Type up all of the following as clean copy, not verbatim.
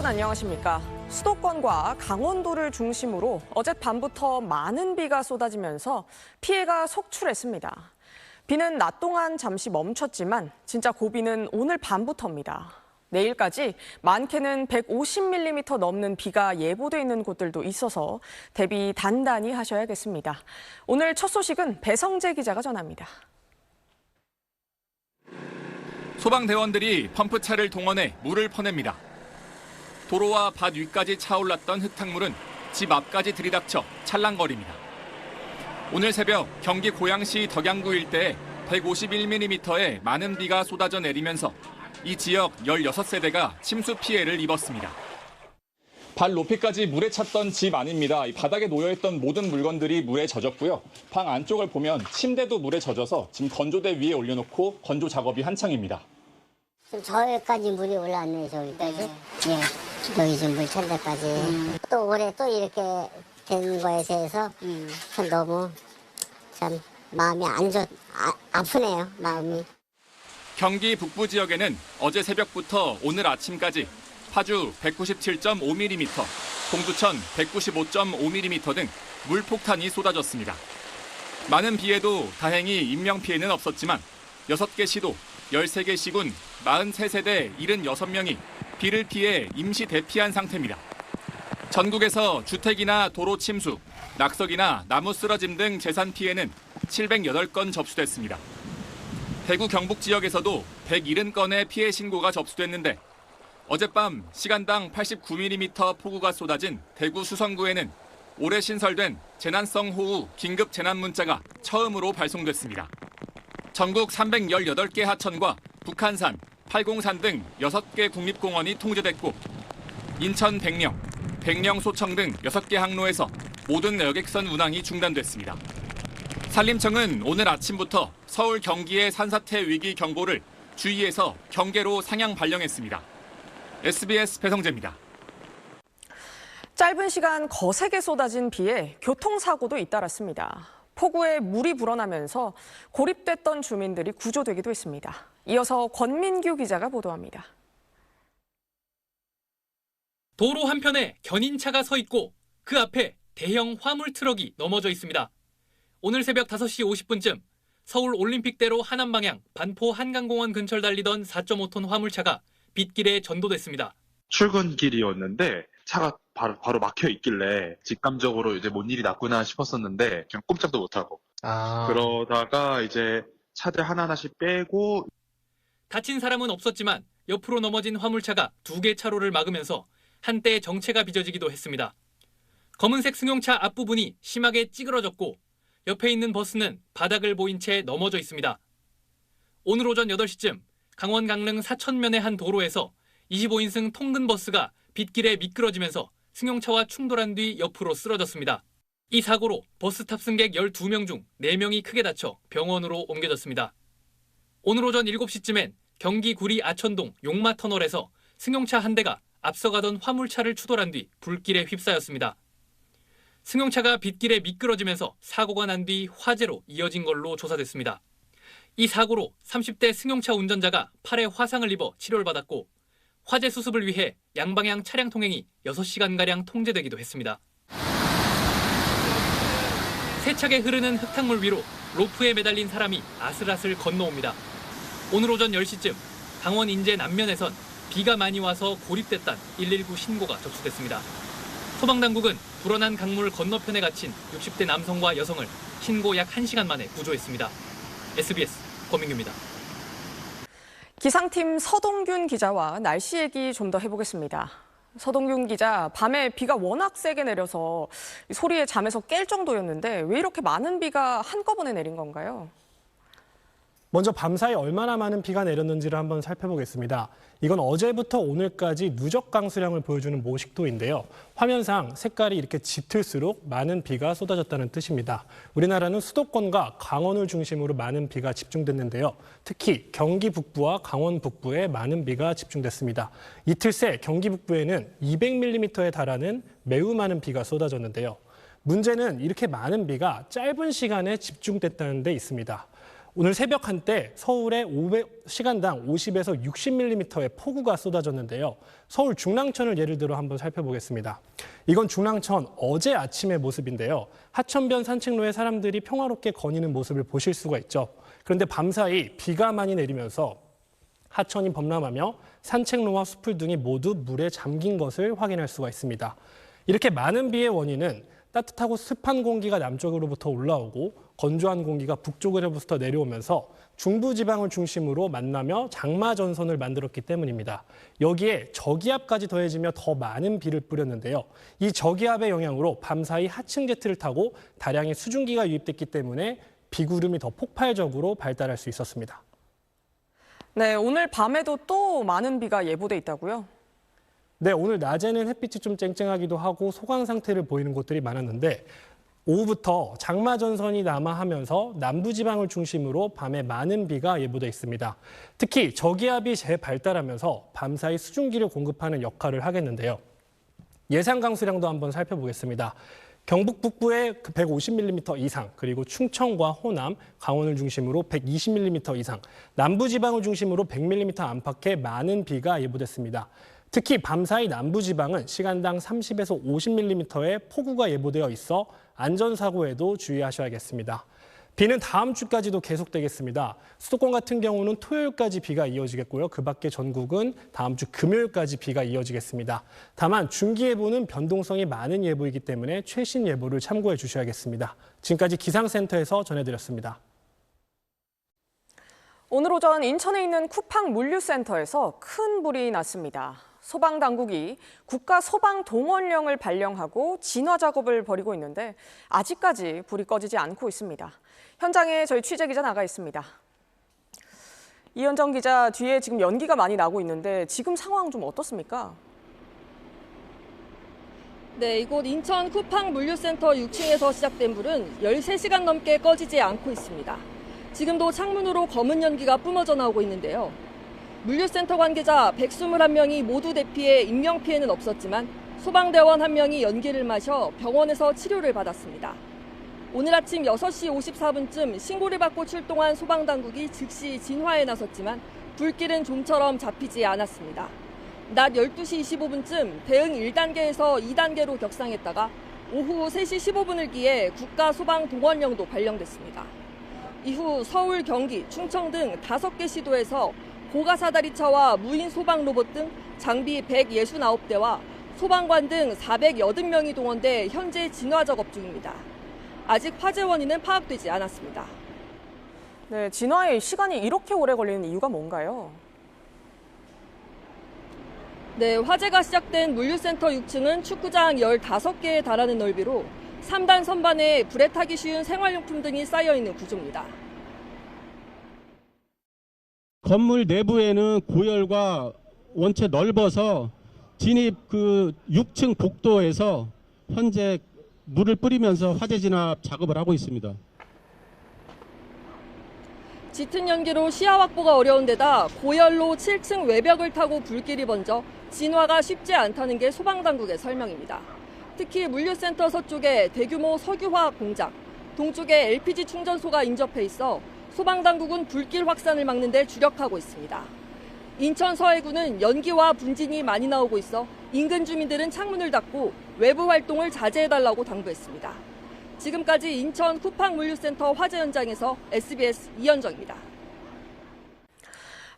여러분 안녕하십니까? 수도권과 강원도를 중심으로 어젯밤부터 많은 비가 쏟아지면서 피해가 속출했습니다. 비는 낮 동안 잠시 멈췄지만 진짜 고비는 오늘 밤부터입니다. 내일까지 많게는 150mm 넘는 비가 예보돼 있는 곳들도 있어서 대비 단단히 하셔야겠습니다. 오늘 첫 소식은 배성재 기자가 전합니다. 소방대원들이 펌프차를 동원해 물을 퍼냅니다. 도로와 밭 위까지 차올랐던 흙탕물은 집 앞까지 들이닥쳐 찰랑거립니다. 오늘 새벽 경기 고양시 덕양구 일대에 151mm의 많은 비가 쏟아져 내리면서 이 지역 16세대가 침수 피해를 입었습니다. 발 높이까지 물에 찼던 집 안입니다. 이 바닥에 놓여있던 모든 물건들이 물에 젖었고요. 방 안쪽을 보면 침대도 물에 젖어서 지금 건조대 위에 올려놓고 건조 작업이 한창입니다. 지금 저기까지 물이 올라왔네, 저기까지. 예. 여기 지금 물 찬 데까지. 또 올해 또 이렇게 된 거에 대해서 참 너무 참 마음이 아프네요, 마음이. 경기 북부 지역에는 어제 새벽부터 오늘 아침까지 파주 197.5mm, 동두천 195.5mm 등 물폭탄이 쏟아졌습니다. 많은 비에도 다행히 인명피해는 없었지만 6개 시도, 13개 시군, 43세대 76명이 비를 피해 임시 대피한 상태입니다. 전국에서 주택이나 도로 침수, 낙석이나 나무 쓰러짐 등 재산 피해는 708건 접수됐습니다. 대구 경북 지역에서도 170건의 피해 신고가 접수됐는데 어젯밤 시간당 89mm 폭우가 쏟아진 대구 수성구에는 올해 신설된 재난성 호우 긴급 재난 문자가 처음으로 발송됐습니다. 전국 318개 하천과 북한산, 팔공산 등 6개 국립공원이 통제됐고 인천 백령, 백령소청 등 6개 항로에서 모든 여객선 운항이 중단됐습니다. 산림청은 오늘 아침부터 서울 경기의 산사태 위기 경보를 주의에서 경계로 상향 발령했습니다. SBS 배성재입니다. 짧은 시간 거세게 쏟아진 비에 교통사고도 잇따랐습니다. 폭우에 물이 불어나면서 고립됐던 주민들이 구조되기도 했습니다. 이어서 권민규 기자가 보도합니다. 도로 한편에 견인차가 서 있고 그 앞에 대형 화물 트럭이 넘어져 있습니다. 오늘 새벽 5시 50분쯤 서울 올림픽대로 하남 방향 반포 한강공원 근처를 달리던 4.5톤 화물차가 빗길에 전도됐습니다. 출근길이었는데 차가 바로 막혀 있길래 직감적으로 이제 뭔 일이 났구나 싶었었는데 그냥 꼼짝도 못하고 그러다가 이제 차들 하나하나씩 빼고. 다친 사람은 없었지만 옆으로 넘어진 화물차가 2개 차로를 막으면서 한때 정체가 빚어지기도 했습니다. 검은색 승용차 앞부분이 심하게 찌그러졌고 옆에 있는 버스는 바닥을 보인 채 넘어져 있습니다. 오늘 오전 8시쯤 강원 강릉 사천면의 한 도로에서 25인승 통근버스가 빗길에 미끄러지면서 승용차와 충돌한 뒤 옆으로 쓰러졌습니다. 이 사고로 버스 탑승객 12명 중 4명이 크게 다쳐 병원으로 옮겨졌습니다. 오늘 오전 7시쯤엔 경기 구리 아천동 용마터널에서 승용차 한 대가 앞서가던 화물차를 추돌한 뒤 불길에 휩싸였습니다. 승용차가 빗길에 미끄러지면서 사고가 난 뒤 화재로 이어진 걸로 조사됐습니다. 이 사고로 30대 승용차 운전자가 팔에 화상을 입어 치료를 받았고 화재 수습을 위해 양방향 차량 통행이 6시간가량 통제되기도 했습니다. 세차게 흐르는 흙탕물 위로 로프에 매달린 사람이 아슬아슬 건너옵니다. 오늘 오전 10시쯤 강원 인제 남면에선 비가 많이 와서 고립됐다는 119 신고가 접수됐습니다. 소방당국은 불어난 강물 건너편에 갇힌 60대 남성과 여성을 신고 약 1시간 만에 구조했습니다. SBS 권민규입니다. 기상팀 서동균 기자와 날씨 얘기 좀 더 해보겠습니다. 서동균 기자, 밤에 비가 워낙 세게 내려서 소리에 잠에서 깰 정도였는데 왜 이렇게 많은 비가 한꺼번에 내린 건가요? 먼저 밤사이 얼마나 많은 비가 내렸는지를 한번 살펴보겠습니다. 이건 어제부터 오늘까지 누적 강수량을 보여주는 모식도인데요. 화면상 색깔이 이렇게 짙을수록 많은 비가 쏟아졌다는 뜻입니다. 우리나라는 수도권과 강원을 중심으로 많은 비가 집중됐는데요. 특히 경기 북부와 강원 북부에 많은 비가 집중됐습니다. 이틀 새 경기 북부에는 200mm에 달하는 매우 많은 비가 쏟아졌는데요. 문제는 이렇게 많은 비가 짧은 시간에 집중됐다는 데 있습니다. 오늘 새벽 한때 서울에 시간당 50에서 60mm의 폭우가 쏟아졌는데요. 서울 중랑천을 예를 들어 한번 살펴보겠습니다. 이건 중랑천 어제 아침의 모습인데요. 하천변 산책로에 사람들이 평화롭게 거니는 모습을 보실 수가 있죠. 그런데 밤사이 비가 많이 내리면서 하천이 범람하며 산책로와 숲을 등이 모두 물에 잠긴 것을 확인할 수가 있습니다. 이렇게 많은 비의 원인은 따뜻하고 습한 공기가 남쪽으로부터 올라오고 건조한 공기가 북쪽으로부터 내려오면서 중부지방을 중심으로 만나며 장마전선을 만들었기 때문입니다. 여기에 저기압까지 더해지며 더 많은 비를 뿌렸는데요. 이 저기압의 영향으로 밤사이 하층 제트를 타고 다량의 수증기가 유입됐기 때문에 비구름이 더 폭발적으로 발달할 수 있었습니다. 네, 오늘 밤에도 또 많은 비가 예보돼 있다고요? 네, 오늘 낮에는 햇빛이 좀 쨍쨍하기도 하고 소강 상태를 보이는 곳들이 많았는데 오후부터 장마전선이 남하하면서 남부지방을 중심으로 밤에 많은 비가 예보돼 있습니다. 특히 저기압이 재발달하면서 밤사이 수증기를 공급하는 역할을 하겠는데요. 예상 강수량도 한번 살펴보겠습니다. 경북 북부에 150mm 이상, 그리고 충청과 호남, 강원을 중심으로 120mm 이상, 남부지방을 중심으로 100mm 안팎의 많은 비가 예보됐습니다. 특히 밤사이 남부지방은 시간당 30에서 50mm의 폭우가 예보되어 있어 안전사고에도 주의하셔야겠습니다. 비는 다음 주까지도 계속되겠습니다. 수도권 같은 경우는 토요일까지 비가 이어지겠고요. 그 밖에 전국은 다음 주 금요일까지 비가 이어지겠습니다. 다만 중기예보는 변동성이 많은 예보이기 때문에 최신 예보를 참고해 주셔야겠습니다. 지금까지 기상센터에서 전해드렸습니다. 오늘 오전 인천에 있는 쿠팡 물류센터에서 큰 불이 났습니다. 소방당국이 국가소방동원령을 발령하고 진화 작업을 벌이고 있는데 아직까지 불이 꺼지지 않고 있습니다. 현장에 저희 취재기자 나가 있습니다. 이현정 기자, 뒤에 지금 연기가 많이 나고 있는데 지금 상황 좀 어떻습니까? 네, 이곳 인천 쿠팡 물류센터 6층에서 시작된 불은 13시간 넘게 꺼지지 않고 있습니다. 지금도 창문으로 검은 연기가 뿜어져 나오고 있는데요. 물류센터 관계자 121명이 모두 대피해 인명피해는 없었지만 소방대원 1명이 연기를 마셔 병원에서 치료를 받았습니다. 오늘 아침 6시 54분쯤 신고를 받고 출동한 소방당국이 즉시 진화에 나섰지만 불길은 좀처럼 잡히지 않았습니다. 낮 12시 25분쯤 대응 1단계에서 2단계로 격상했다가 오후 3시 15분을 기해 국가소방동원령도 발령됐습니다. 이후 서울, 경기, 충청 등 5개 시도에서 고가사다리차와 무인 소방 로봇 등 장비 169대와 소방관 등 480명이 동원돼 현재 진화 작업 중입니다. 아직 화재 원인은 파악되지 않았습니다. 네, 진화에 시간이 이렇게 오래 걸리는 이유가 뭔가요? 네, 화재가 시작된 물류센터 6층은 축구장 15개에 달하는 넓이로 3단 선반에 불에 타기 쉬운 생활용품 등이 쌓여 있는 구조입니다. 건물 내부에는 고열과 원체 넓어서 진입 6층 복도에서 현재 물을 뿌리면서 화재 진압 작업을 하고 있습니다. 짙은 연기로 시야 확보가 어려운 데다 고열로 7층 외벽을 타고 불길이 번져 진화가 쉽지 않다는 게 소방당국의 설명입니다. 특히 물류센터 서쪽에 대규모 석유화학 공장, 동쪽에 LPG 충전소가 인접해 있어 소방당국은 불길 확산을 막는 데 주력하고 있습니다. 인천 서해구는 연기와 분진이 많이 나오고 있어 인근 주민들은 창문을 닫고 외부 활동을 자제해달라고 당부했습니다. 지금까지 인천 쿠팡 물류센터 화재 현장에서 SBS 이현정입니다.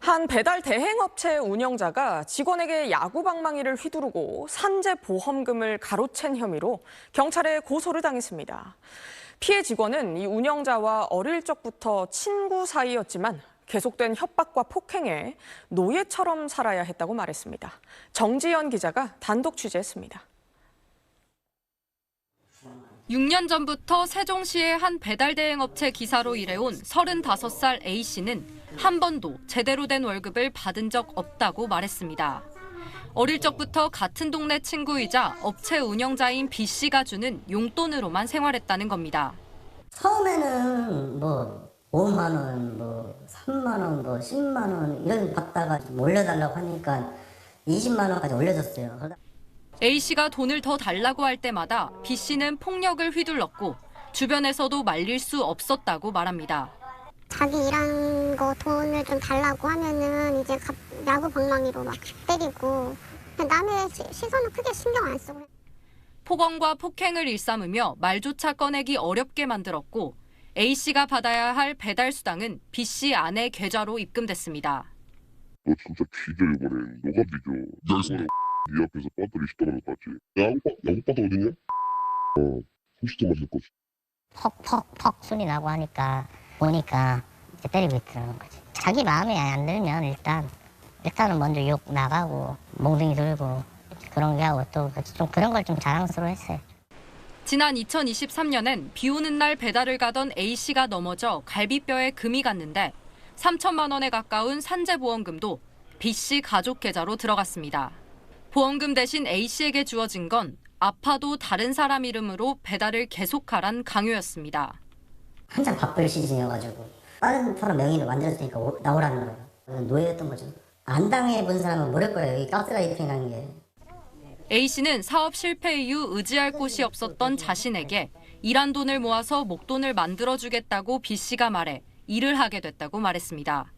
한 배달 대행업체 운영자가 직원에게 야구방망이를 휘두르고 산재 보험금을 가로챈 혐의로 경찰에 고소를 당했습니다. 피해 직원은 이 운영자와 어릴 적부터 친구 사이였지만 계속된 협박과 폭행에 노예처럼 살아야 했다고 말했습니다. 정지연 기자가 단독 취재했습니다. 6년 전부터 세종시의 한 배달 대행 업체 기사로 일해온 35살 A씨는 한 번도 제대로 된 월급을 받은 적 없다고 말했습니다. 어릴 적부터 같은 동네 친구이자 업체 운영자인 B씨가 주는 용돈으로만 생활했다는 겁니다. 처음에는 5만 원, 3만 원, 10만 원 이런 받다가 올려달라고 하니까 20만 원까지 올려줬어요. A씨가 돈을 더 달라고 할 때마다 B씨는 폭력을 휘둘렀고 주변에서도 말릴 수 없었다고 말합니다. 자기 일한 거 돈을 좀 달라고 하면은 이제 야구 방망이로 막 때리고 남의 시선은 크게 신경 안 쓰고. 폭언과 폭행을 일삼으며 말조차 꺼내기 어렵게 만들었고 A씨가 받아야 할 배달 수당은 B씨 아내 계좌로 입금됐습니다. 너 진짜 뒤져 이번에. 너가 뒤져. 네 앞에서 배터리 10만 원 받지. 야구바도 어디냐? 30점 맞을 거지. 퍽퍽퍽 소리 나고 하니까 보니까 이제 때리고 있더라는 거지. 자기 마음에 안 들면 일단은 먼저 욕 나가고 몽둥이 들고 그런 게 하고 또 좀 그런 걸 좀 자랑스러워했어요. 지난 2023년엔 비 오는 날 배달을 가던 A씨가 넘어져 갈비뼈에 금이 갔는데 3천만 원에 가까운 산재보험금도 B씨 가족 계좌로 들어갔습니다. 보험금 대신 A씨에게 주어진 건 아파도 다른 사람 이름으로 배달을 계속하란 강요였습니다. 한참 바쁠 시즌이어가지고 다른 사람 명의로 만들었으니까 나오라는 거예요. 노예였던 거죠. 안 당해본 사람은 모를 거예요. 이 가스라이팅이라는 게. A씨는 사업 실패 이후 의지할 곳이 없었던 자신에게 일한 돈을 모아서 목돈을 만들어주겠다고 B씨가 말해 일을 하게 됐다고 말했습니다.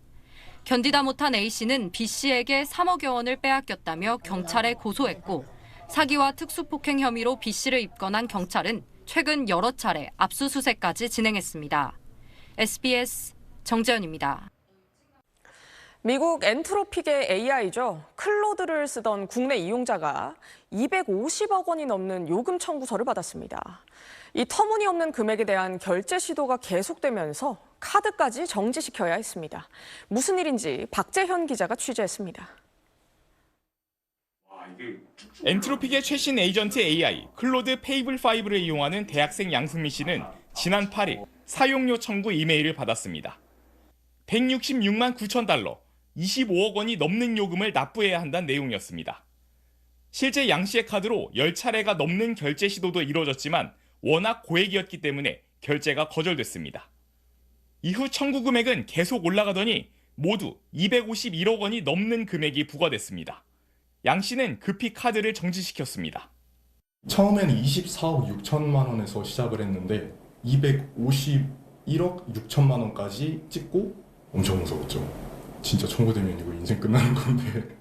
견디다 못한 A씨는 B씨에게 3억여 원을 빼앗겼다며 경찰에 고소했고 사기와 특수폭행 혐의로 B씨를 입건한 경찰은 최근 여러 차례 압수수색까지 진행했습니다. SBS 정재현입니다. 미국 엔트로픽의 AI죠. 클로드를 쓰던 국내 이용자가 250억 원이 넘는 요금 청구서를 받았습니다. 이 터무니없는 금액에 대한 결제 시도가 계속되면서 카드까지 정지시켜야 했습니다. 무슨 일인지 박재현 기자가 취재했습니다. 엔트로픽의 최신 에이전트 AI 클로드 페이블5를 이용하는 대학생 양승민 씨는 지난 8일 사용료 청구 이메일을 받았습니다. 166만 9천 달러, 25억 원이 넘는 요금을 납부해야 한다는 내용이었습니다. 실제 양 씨의 카드로 10차례가 넘는 결제 시도도 이루어졌지만 워낙 고액이었기 때문에 결제가 거절됐습니다. 이후 청구 금액은 계속 올라가더니 모두 251억 원이 넘는 금액이 부과됐습니다. 양 씨는 급히 카드를 정지시켰습니다. 처음에는 24억 6천만 원에서 시작을 했는데 251억 6천만 원까지 찍고 엄청 무서웠죠. 진짜 청구되면 이거 인생 끝나는 건데.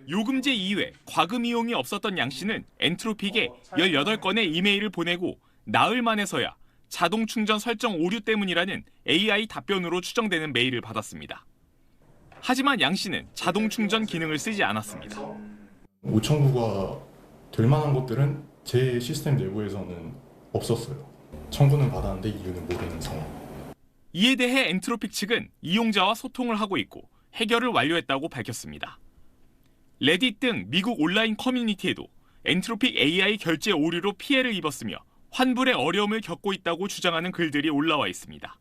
요금제 이외 과금 이용이 없었던 양 씨는 엔트로픽에 18건의 이메일을 보내고 나흘 만에서야 자동 충전 설정 오류 때문이라는 AI 답변으로 추정되는 메일을 받았습니다. 하지만 양 씨는 자동 충전 기능을 쓰지 않았습니다. 오청구가 될 만한 것들은 제 시스템 내부에서는 없었어요. 청구는 받았는데 이유는 모르는 상황. 이에 대해 엔트로픽 측은 이용자와 소통을 하고 있고 해결을 완료했다고 밝혔습니다. 레딧 등 미국 온라인 커뮤니티에도 엔트로픽 AI 결제 오류로 피해를 입었으며 환불에 어려움을 겪고 있다고 주장하는 글들이 올라와 있습니다.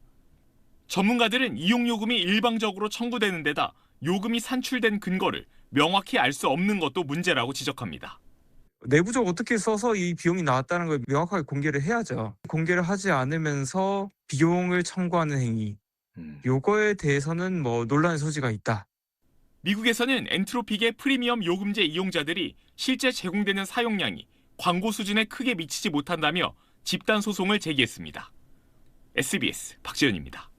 전문가들은 이용요금이 일방적으로 청구되는 데다 요금이 산출된 근거를 명확히 알 수 없는 것도 문제라고 지적합니다. 내부적으로 어떻게 써서 이 비용이 나왔다는 걸 명확하게 공개를 해야죠. 공개를 하지 않으면서 비용을 청구하는 행위, 요거에 대해서는 논란의 소지가 있다. 미국에서는 엔트로픽의 프리미엄 요금제 이용자들이 실제 제공되는 사용량이 광고 수준에 크게 미치지 못한다며 집단 소송을 제기했습니다. SBS 박지현입니다.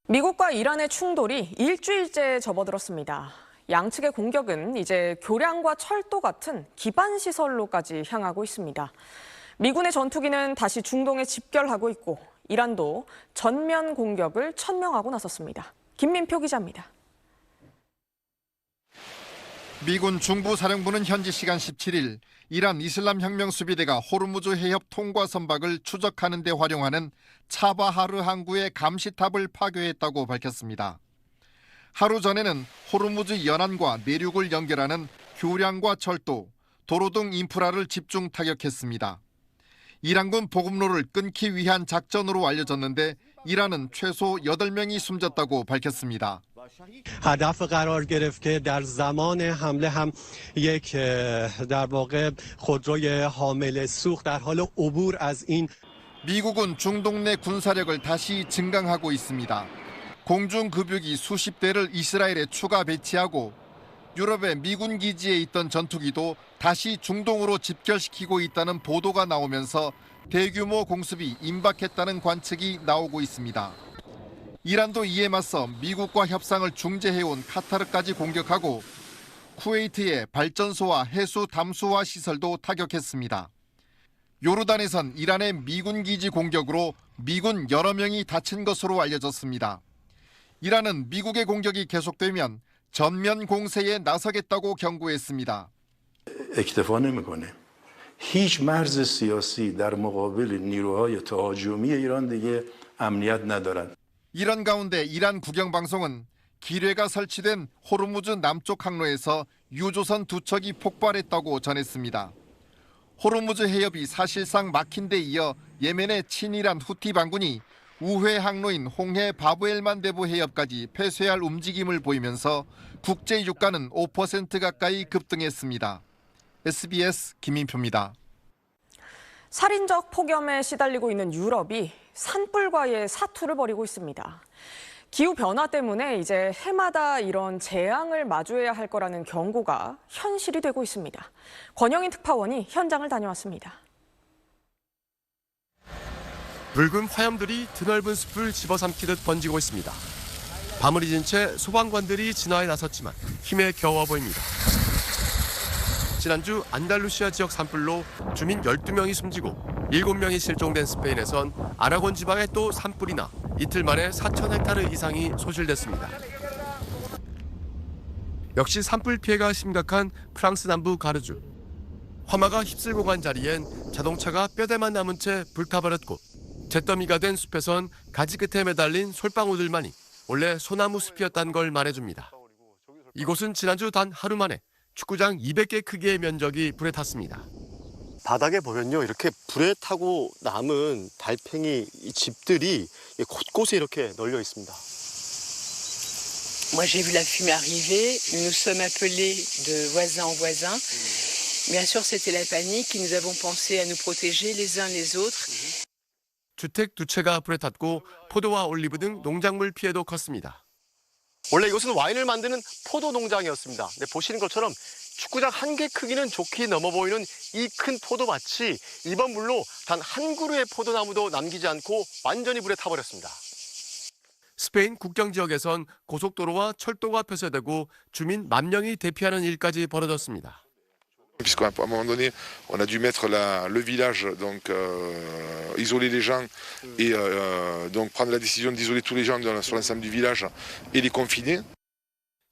미국과 이란의 충돌이 일주일째 접어들었습니다. 양측의 공격은 이제 교량과 철도 같은 기반 시설로까지 향하고 있습니다. 미군의 전투기는 다시 중동에 집결하고 있고 이란도 전면 공격을 천명하고 나섰습니다. 김민표 기자입니다. 미군 중부사령부는 현지 시간 17일 이란 이슬람혁명 수비대가 호르무즈 해협 통과 선박을 추적하는 데 활용하는 차바하르 항구의 감시탑을 파괴했다고 밝혔습니다. 하루 전에는 호르무즈 연안과 내륙을 연결하는 교량과 철도, 도로 등 인프라를 집중 타격했습니다. 이란군 보급로를 끊기 위한 작전으로 알려졌는데 이란은 최소 8명이 숨졌다고 밝혔습니다. هدف قرار گرفت که در زمان حمله هم یک در واقع خودروی حامل سوخت در حال عبور از این 미국은 중동 내 군사력을 다시 증강하고 있습니다. 공중급유기 수십 대를 이스라엘에 추가 배치하고 유럽의 미군 기지에 있던 전투기도 다시 중동으로 집결시키고 있다는 보도가 나오면서 대규모 공습이 임박했다는 관측이 나오고 있습니다. 이란도 이에 맞서 미국과 협상을 중재해온 카타르까지 공격하고 쿠웨이트의 발전소와 해수 담수화 시설도 타격했습니다. 요르단에선 이란의 미군 기지 공격으로 미군 여러 명이 다친 것으로 알려졌습니다. 이란은 미국의 공격이 계속되면 전면 공세에 나서겠다고 경고했습니다. اکتفا نمیکنه. هیچ مرز سیاسی در مقابل نیروهای تهاجمی ایران دیگه امنیت ندارند. 이런 가운데 이란 국영방송은 기뢰가 설치된 호르무즈 남쪽 항로에서 유조선 2척이 폭발했다고 전했습니다. 호르무즈 해협이 사실상 막힌 데 이어 예멘의 친이란 후티 반군이 우회 항로인 홍해 바브엘만 대부 해협까지 폐쇄할 움직임을 보이면서 국제 유가는 5% 가까이 급등했습니다. SBS 김인표입니다. 살인적 폭염에 시달리고 있는 유럽이 산불과의 사투를 벌이고 있습니다. 기후변화 때문에 이제 해마다 이런 재앙을 마주해야 할 거라는 경고가 현실이 되고 있습니다. 권영인 특파원이 현장을 다녀왔습니다. 붉은 화염들이 드넓은 숲을 집어삼키듯 번지고 있습니다. 밤을 잊은 채 소방관들이 진화에 나섰지만 힘에 겨워 보입니다. 지난주 안달루시아 지역 산불로 주민 12명이 숨지고 7명이 실종된 스페인에선 아라곤 지방에 또 산불이 나 이틀 만에 4,000헥타르 이상이 소실됐습니다. 역시 산불 피해가 심각한 프랑스 남부 가르주. 화마가 휩쓸고 간 자리엔 자동차가 뼈대만 남은 채 불타버렸고 잿더미가 된 숲에선 가지 끝에 매달린 솔방울들만이 원래 소나무 숲이었다는 걸 말해줍니다. 이곳은 지난주 단 하루 만에 축구장 200개 크기의 면적이 불에 탔습니다. 바닥에 보면요, 이렇게 불에 타고 남은 달팽이 집들이 곳곳에 이렇게 널려 있습니다. Moi j'ai vu la fumée arriver, nous nous sommes appelés de voisin en voisin. Bien sûr, c'était la panique, nous avons pensé à nous protéger les uns les autres. 주택 2채가 불에 탔고 포도와 올리브 등 농작물 피해도 컸습니다. 원래 이곳은 와인을 만드는 포도 농장이었습니다. 근데 보시는 것처럼 축구장 한 개 크기는 좋게 넘어 보이는 이 큰 포도밭이 이번 불로 단 한 그루의 포도나무도 남기지 않고 완전히 불에 타버렸습니다. 스페인 국경 지역에선 고속도로와 철도가 폐쇄되고 주민 10,000명이 대피하는 일까지 벌어졌습니다. Puisqu'à un moment donné, on a dû mettre le village, donc isoler les gens et donc prendre la décision d'isoler tous les gens sur l'ensemble du village et les confiner.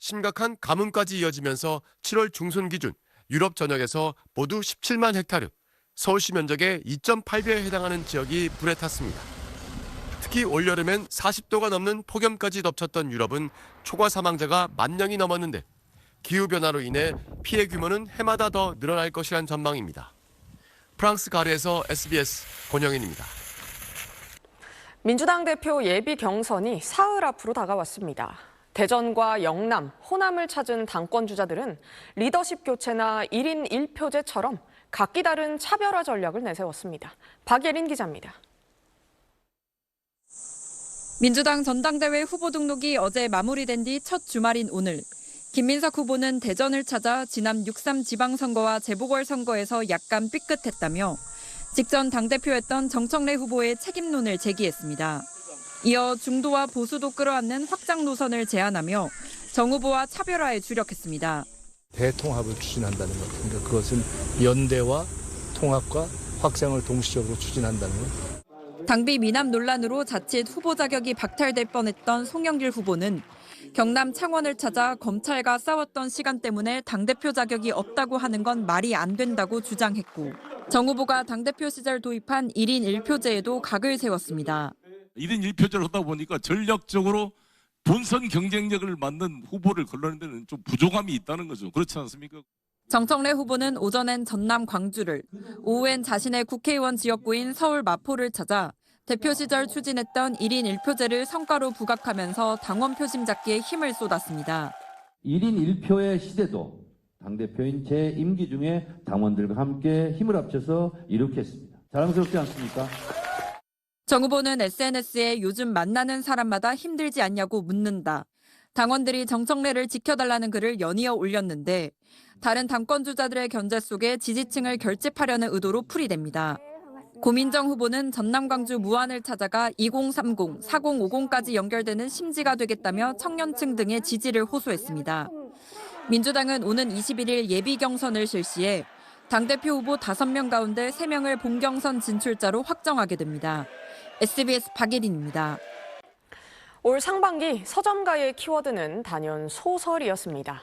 심각한 가뭄까지 이어지면서 7월 중순 기준 유럽 전역에서 모두 17만 헥타르, 서울시 면적의 2.8배에 해당하는 지역이 불에 탔습니다. 특히 올여름엔 40도가 넘는 폭염까지 덮쳤던 유럽은 초과 사망자가 10,000명이 넘었는데 기후변화로 인해 피해 규모는 해마다 더 늘어날 것이란 전망입니다. 프랑스 가르에서 SBS 권영인입니다. 민주당 대표 예비 경선이 사흘 앞으로 다가왔습니다. 대전과 영남, 호남을 찾은 당권 주자들은 리더십 교체나 1인 1표제처럼 각기 다른 차별화 전략을 내세웠습니다. 박예린 기자입니다. 민주당 전당대회 후보 등록이 어제 마무리된 뒤 첫 주말인 오늘. 김민석 후보는 대전을 찾아 지난 6.3 지방선거와 재보궐선거에서 약간 삐끗했다며 직전 당대표였던 정청래 후보의 책임론을 제기했습니다. 이어 중도와 보수도 끌어안는 확장 노선을 제안하며 정 후보와 차별화에 주력했습니다. 대통합을 추진한다는 것, 그러니까 그것은 연대와 통합과 확장을 동시적으로 추진한다는 것. 당비 미납 논란으로 자칫 후보 자격이 박탈될 뻔했던 송영길 후보는 경남 창원을 찾아 검찰과 싸웠던 시간 때문에 당대표 자격이 없다고 하는 건 말이 안 된다고 주장했고 정 후보가 당대표 시절 도입한 1인 1표제에도 각을 세웠습니다. 1인 1표제를 하다 보니까 전략적으로 본선 경쟁력을 맞는 후보를 걸러내는 데는 좀 부족함이 있다는 거죠. 그렇지 않습니까? 정청래 후보는 오전엔 전남 광주를, 오후엔 자신의 국회의원 지역구인 서울 마포를 찾아 대표 시절 추진했던 1인 1표제를 성과로 부각하면서 당원 표심 잡기에 힘을 쏟았습니다. 1인 1표의 시대도 당대표인 제 임기 중에 당원들과 함께 힘을 합쳐서 이룩했습니다. 자랑스럽지 않습니까? 정 후보는 SNS에 요즘 만나는 사람마다 힘들지 않냐고 묻는다. 당원들이 정청래를 지켜달라는 글을 연이어 올렸는데 다른 당권 주자들의 견제 속에 지지층을 결집하려는 의도로 풀이됩니다. 고민정 후보는 전남 광주 무안을 찾아가 2030, 4050까지 연결되는 심지가 되겠다며 청년층 등의 지지를 호소했습니다. 민주당은 오는 21일 예비 경선을 실시해 당대표 후보 5명 가운데 3명을 본경선 진출자로 확정하게 됩니다. SBS 박예린입니다. 올 상반기 서점가의 키워드는 단연 소설이었습니다.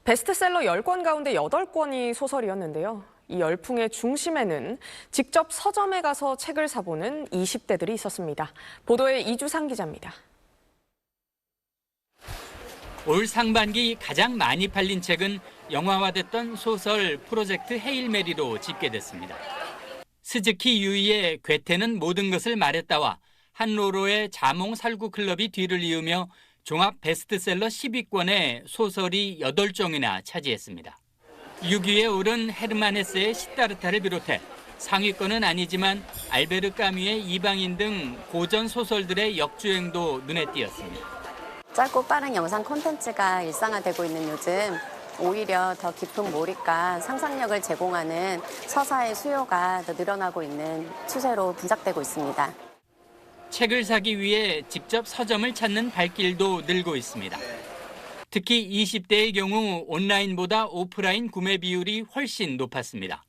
베스트셀러 10권 가운데 8권이 소설이었는데요. 이 열풍의 중심에는 직접 서점에 가서 책을 사보는 20대들이 있었습니다. 보도에 이주상 기자입니다. 올 상반기 가장 많이 팔린 책은 영화화됐던 소설 프로젝트 헤일 메리로 집계됐습니다. 스즈키 유이의 괴테는 모든 것을 말했다와 한로로의 자몽 살구 클럽이 뒤를 이으며 종합 베스트셀러 10위권에 소설이 8종이나 차지했습니다. 6위에 오른 헤르만 헤세의 시다르타를 비롯해 상위권은 아니지만 알베르 까뮈의 이방인 등 고전 소설들의 역주행도 눈에 띄었습니다. 짧고 빠른 영상 콘텐츠가 일상화되고 있는 요즘 오히려 더 깊은 몰입과 상상력을 제공하는 서사의 수요가 더 늘어나고 있는 추세로 분석되고 있습니다. 책을 사기 위해 직접 서점을 찾는 발길도 늘고 있습니다. 특히 20대의 경우 온라인보다 오프라인 구매 비율이 훨씬 높았습니다.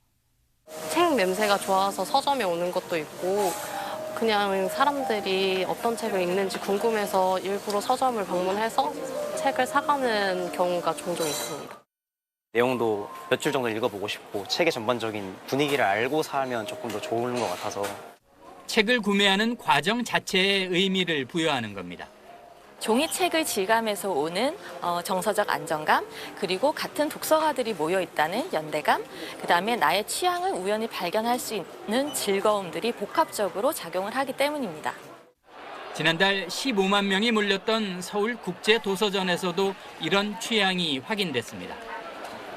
책 냄새가 좋아서 서점에 오는 것도 있고 그냥 사람들이 어떤 책을 읽는지 궁금해서 일부러 서점을 방문해서 책을 사가는 경우가 종종 있습니다. 내용도 몇 줄 정도 읽어보고 싶고 책의 전반적인 분위기를 알고 사면 조금 더 좋은 것 같아서 책을 구매하는 과정 자체에 의미를 부여하는 겁니다. 종이책을 질감해서 오는 정서적 안정감, 그리고 같은 독서가들이 모여 있다는 연대감, 그다음에 나의 취향을 우연히 발견할 수 있는 즐거움들이 복합적으로 작용을 하기 때문입니다. 지난달 15만 명이 몰렸던 서울국제도서전에서도 이런 취향이 확인됐습니다.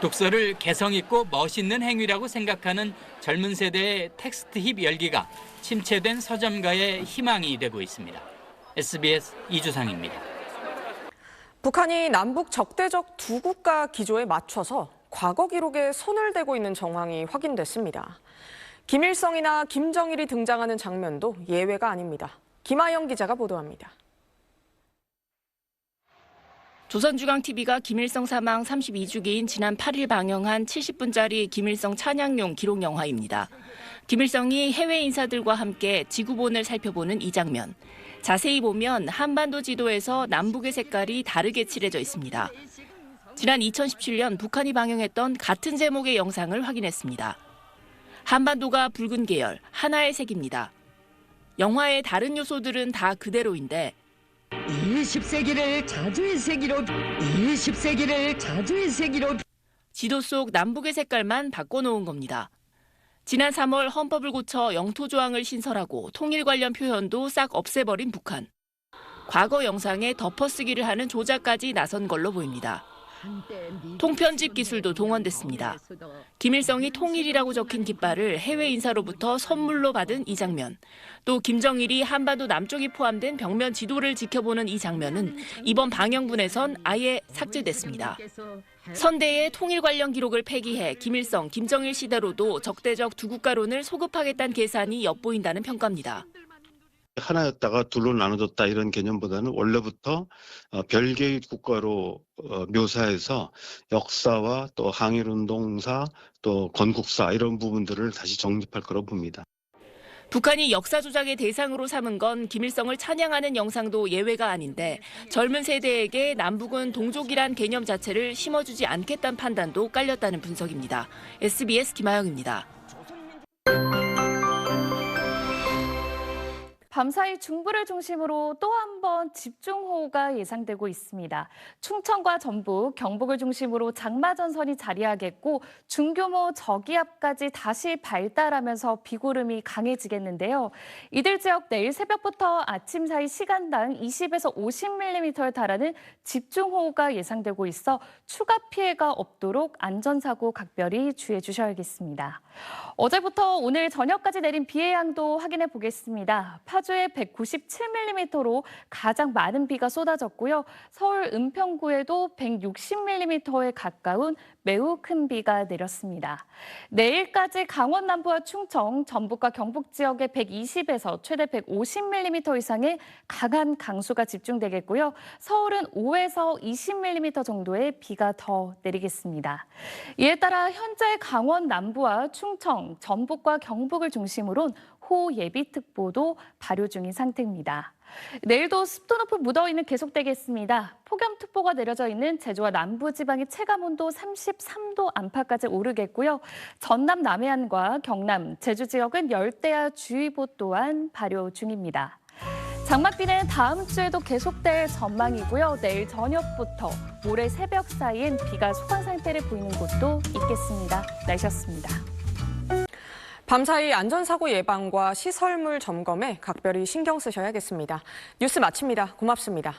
독서를 개성 있고 멋있는 행위라고 생각하는 젊은 세대의 텍스트 힙 열기가 침체된 서점가의 희망이 되고 있습니다. SBS 이주상입니다. 북한이 남북 적대적 두 국가 기조에 맞춰서 과거 기록에 손을 대고 있는 정황이 확인됐습니다. 김일성이나 김정일이 등장하는 장면도 예외가 아닙니다. 김아영 기자가 보도합니다. 조선중앙TV가 김일성 사망 32주기인 지난 8일 방영한 70분짜리 김일성 찬양용 기록 영화입니다. 김일성이 해외 인사들과 함께 지구본을 살펴보는 이 장면. 자세히 보면 한반도 지도에서 남북의 색깔이 다르게 칠해져 있습니다. 지난 2017년 북한이 방영했던 같은 제목의 영상을 확인했습니다. 한반도가 붉은 계열, 하나의 색입니다. 영화의 다른 요소들은 다 그대로인데 20세기를 자주의 세기로 20세기를 자주의 세기로 지도 속 남북의 색깔만 바꿔놓은 겁니다. 지난 3월 헌법을 고쳐 영토 조항을 신설하고 통일 관련 표현도 싹 없애버린 북한. 과거 영상에 덮어쓰기를 하는 조작까지 나선 걸로 보입니다. 통편집 기술도 동원됐습니다. 김일성이 통일이라고 적힌 깃발을 해외 인사로부터 선물로 받은 이 장면. 또 김정일이 한반도 남쪽이 포함된 벽면 지도를 지켜보는 이 장면은 이번 방영분에선 아예 삭제됐습니다. 선대의 통일 관련 기록을 폐기해 김일성, 김정일 시대로도 적대적 두 국가론을 소급하겠다는 계산이 엿보인다는 평가입니다. 하나였다가 둘로 나눠졌다 이런 개념보다는 원래부터 별개의 국가로 묘사해서 역사와 또 항일운동사 또 건국사 이런 부분들을 다시 정립할 거라고 봅니다. 북한이 역사 조작의 대상으로 삼은 건 김일성을 찬양하는 영상도 예외가 아닌데 젊은 세대에게 남북은 동족이란 개념 자체를 심어주지 않겠다는 판단도 깔렸다는 분석입니다. SBS 김아영입니다. 밤사이 중부를 중심으로 또 한 번 집중호우가 예상되고 있습니다. 충청과 전북, 경북을 중심으로 장마전선이 자리하겠고 중규모 저기압까지 다시 발달하면서 비구름이 강해지겠는데요. 이들 지역 내일 새벽부터 아침 사이 시간당 20에서 50mm에 달하는 집중호우가 예상되고 있어 추가 피해가 없도록 안전사고 각별히 주의해 주셔야겠습니다. 어제부터 오늘 저녁까지 내린 비의 양도 확인해 보겠습니다. 파주 청주에 197mm로 가장 많은 비가 쏟아졌고요. 서울 은평구에도 160mm에 가까운 매우 큰 비가 내렸습니다. 내일까지 강원 남부와 충청, 전북과 경북 지역에 120에서 최대 150mm 이상의 강한 강수가 집중되겠고요. 서울은 5에서 20mm 정도의 비가 더 내리겠습니다. 이에 따라 현재 강원 남부와 충청, 전북과 경북을 중심으로는 호예비특보도 발효 중인 상태입니다. 내일도 습도 높은 무더위는 계속되겠습니다. 폭염특보가 내려져 있는 제주와 남부지방의 체감온도 33도 안팎까지 오르겠고요. 전남 남해안과 경남, 제주 지역은 열대야 주의보 또한 발효 중입니다. 장맛비는 다음 주에도 계속될 전망이고요. 내일 저녁부터 모레 새벽 사이엔 비가 소강 상태를 보이는 곳도 있겠습니다. 날씨였습니다. 밤사이 안전사고 예방과 시설물 점검에 각별히 신경 쓰셔야겠습니다. 뉴스 마칩니다. 고맙습니다.